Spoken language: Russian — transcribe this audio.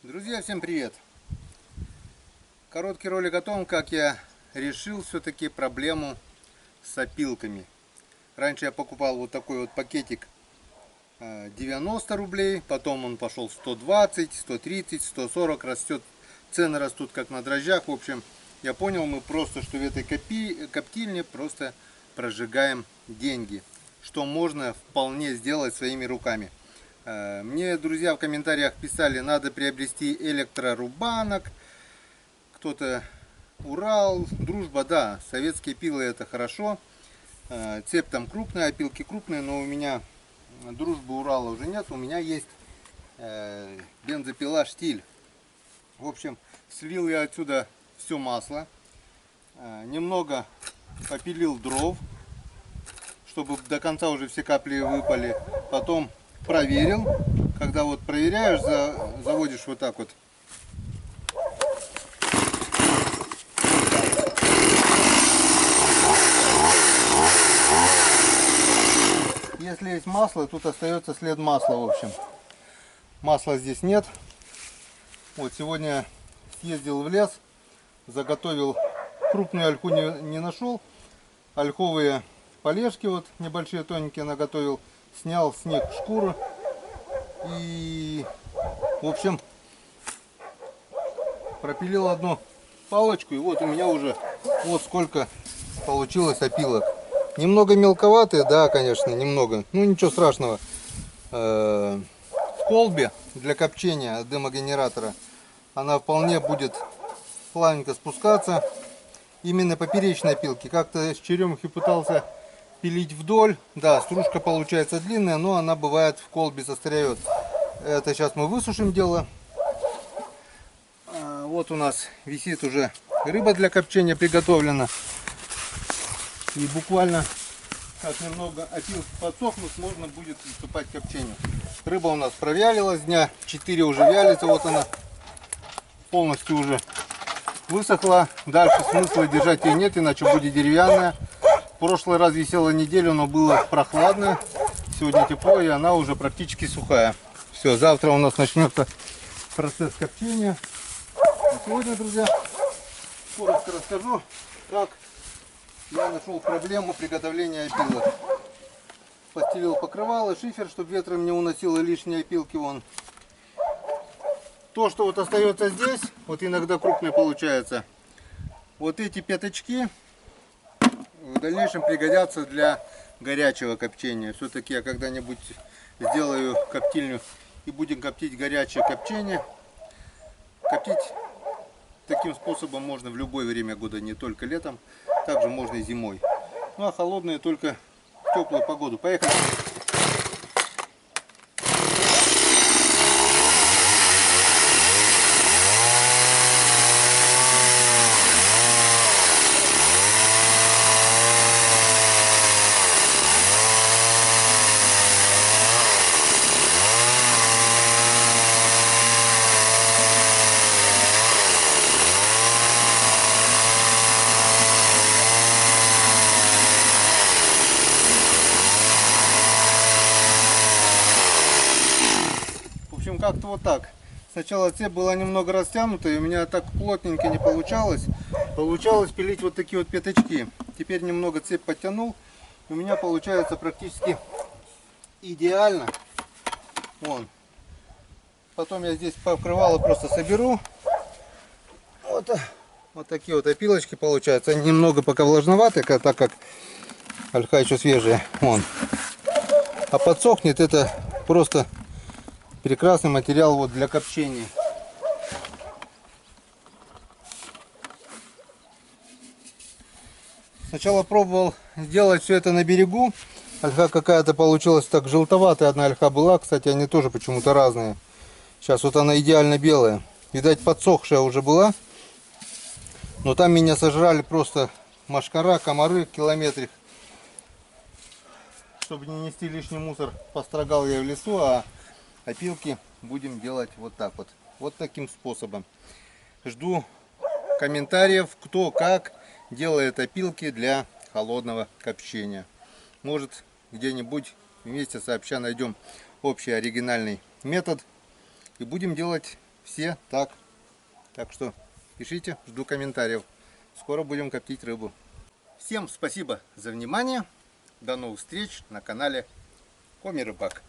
Друзья, всем привет! Короткий ролик о том, как я решил все-таки проблему с опилками. Раньше я покупал вот такой вот пакетик 90 рублей, потом он пошел 120, 130, 140, растет, цены растут как на дрожжах. В общем, я понял, мы просто, что в этой коптильне просто прожигаем деньги, что можно вполне сделать своими руками. Мне друзья в комментариях писали, надо приобрести электрорубанок, кто-то Урал, Дружба, да, советские пилы это хорошо, цепь там крупная, опилки крупные, но у меня Дружбы, Урала уже нет, у меня есть бензопила Штиль. В общем, слил я отсюда все масло, немного попилил дров, чтобы до конца уже все капли выпали, потом проверил. Когда вот проверяешь, заводишь вот так вот. Если есть масло, тут остается след масла, в общем. Масла здесь нет. Вот сегодня съездил в лес, заготовил, крупную ольху не нашел, ольховые полежки вот небольшие, тоненькие наготовил, снял с них шкуру и, в общем, пропилил одну палочку, и вот у меня уже вот сколько получилось опилок. Немного мелковатые, да, конечно, немного, ну ничего страшного. В колбе для копчения дымогенератора она вполне будет плавненько спускаться. Именно поперечной опилки. Как-то с черемухи пытался пилить вдоль. Да, стружка получается длинная, но она бывает в колбе застряет. Это сейчас мы высушим дело. Вот у нас висит уже рыба для копчения приготовлена. И буквально как немного опилки подсохнут, можно будет приступать к копчению. Рыба у нас провялилась, дня 4 уже вялится. Вот она полностью уже высохла. Дальше смысла держать ее нет, иначе будет деревянная. В прошлый раз висела неделю, но было прохладно. Сегодня тепло, и она уже практически сухая. Все, завтра у нас начнется процесс копчения. А сегодня, друзья, коротко расскажу, как я нашел проблему приготовления опилок. Постелил покрывало, шифер, чтобы ветром не уносило лишние опилки вон. То, что вот остается здесь, вот иногда крупные получается, вот эти пятачки в дальнейшем пригодятся для горячего копчения. Все-таки я когда-нибудь сделаю коптильню и будем коптить горячее копчение. Коптить таким способом можно в любое время года, не только летом, также можно и зимой. Ну а холодные только в теплую погоду. Поехали! Как-то вот так. Сначала цепь была немного растянута, и у меня так плотненько не получалось. Получалось пилить вот такие вот пятачки. Теперь немного цепь подтянул. У меня получается практически идеально. Вон. Потом я здесь покрывало просто соберу. Вот такие вот опилочки получаются. Они немного пока влажноваты, так как ольха еще свежая. Вон. А подсохнет, это просто прекрасный материал вот для копчения. Сначала пробовал сделать все это на берегу. Ольха какая-то получилась так желтоватая. Одна ольха была, кстати, они тоже почему-то разные. Сейчас вот она идеально белая. Видать, подсохшая уже была. Но там меня сожрали просто мошкара, комары километрик. Чтобы не нести лишний мусор, построгал я в лесу, а опилки будем делать вот так вот. Вот таким способом. Жду комментариев, кто как делает опилки для холодного копчения. Может, где-нибудь вместе сообща найдем общий оригинальный метод. И будем делать все так. Так что пишите, жду комментариев. Скоро будем коптить рыбу. Всем спасибо за внимание. До новых встреч на канале Коми Рыбак.